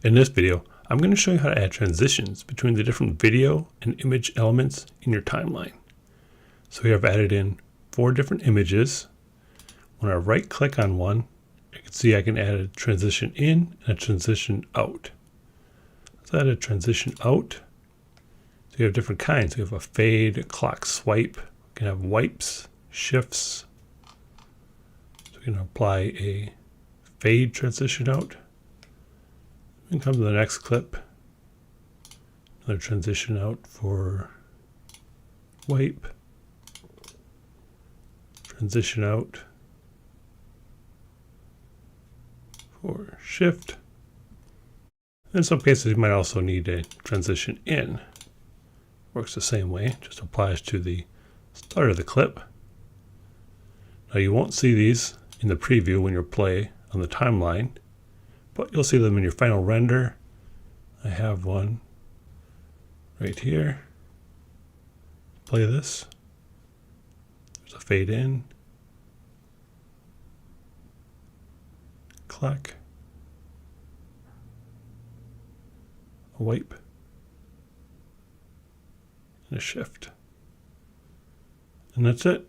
In this video, I'm going to show you how to add transitions between the different video and image elements in your timeline. So here I've added in 4 different images. When I right click on one, you can see I can add a transition in and a transition out. Let's add a transition out. So you have different kinds. You have a fade, a clock swipe. You can have wipes, shifts. So we can apply a fade transition out. And come to the next clip. Another transition out for wipe. Transition out for shift. In some cases, you might also need a transition in. Works the same way, just applies to the start of the clip. Now you won't see these in the preview when you play on the timeline, but you'll see them in your final render. I have one right here. Play this. There's a fade in. Clock. A wipe. And a shift. And that's it.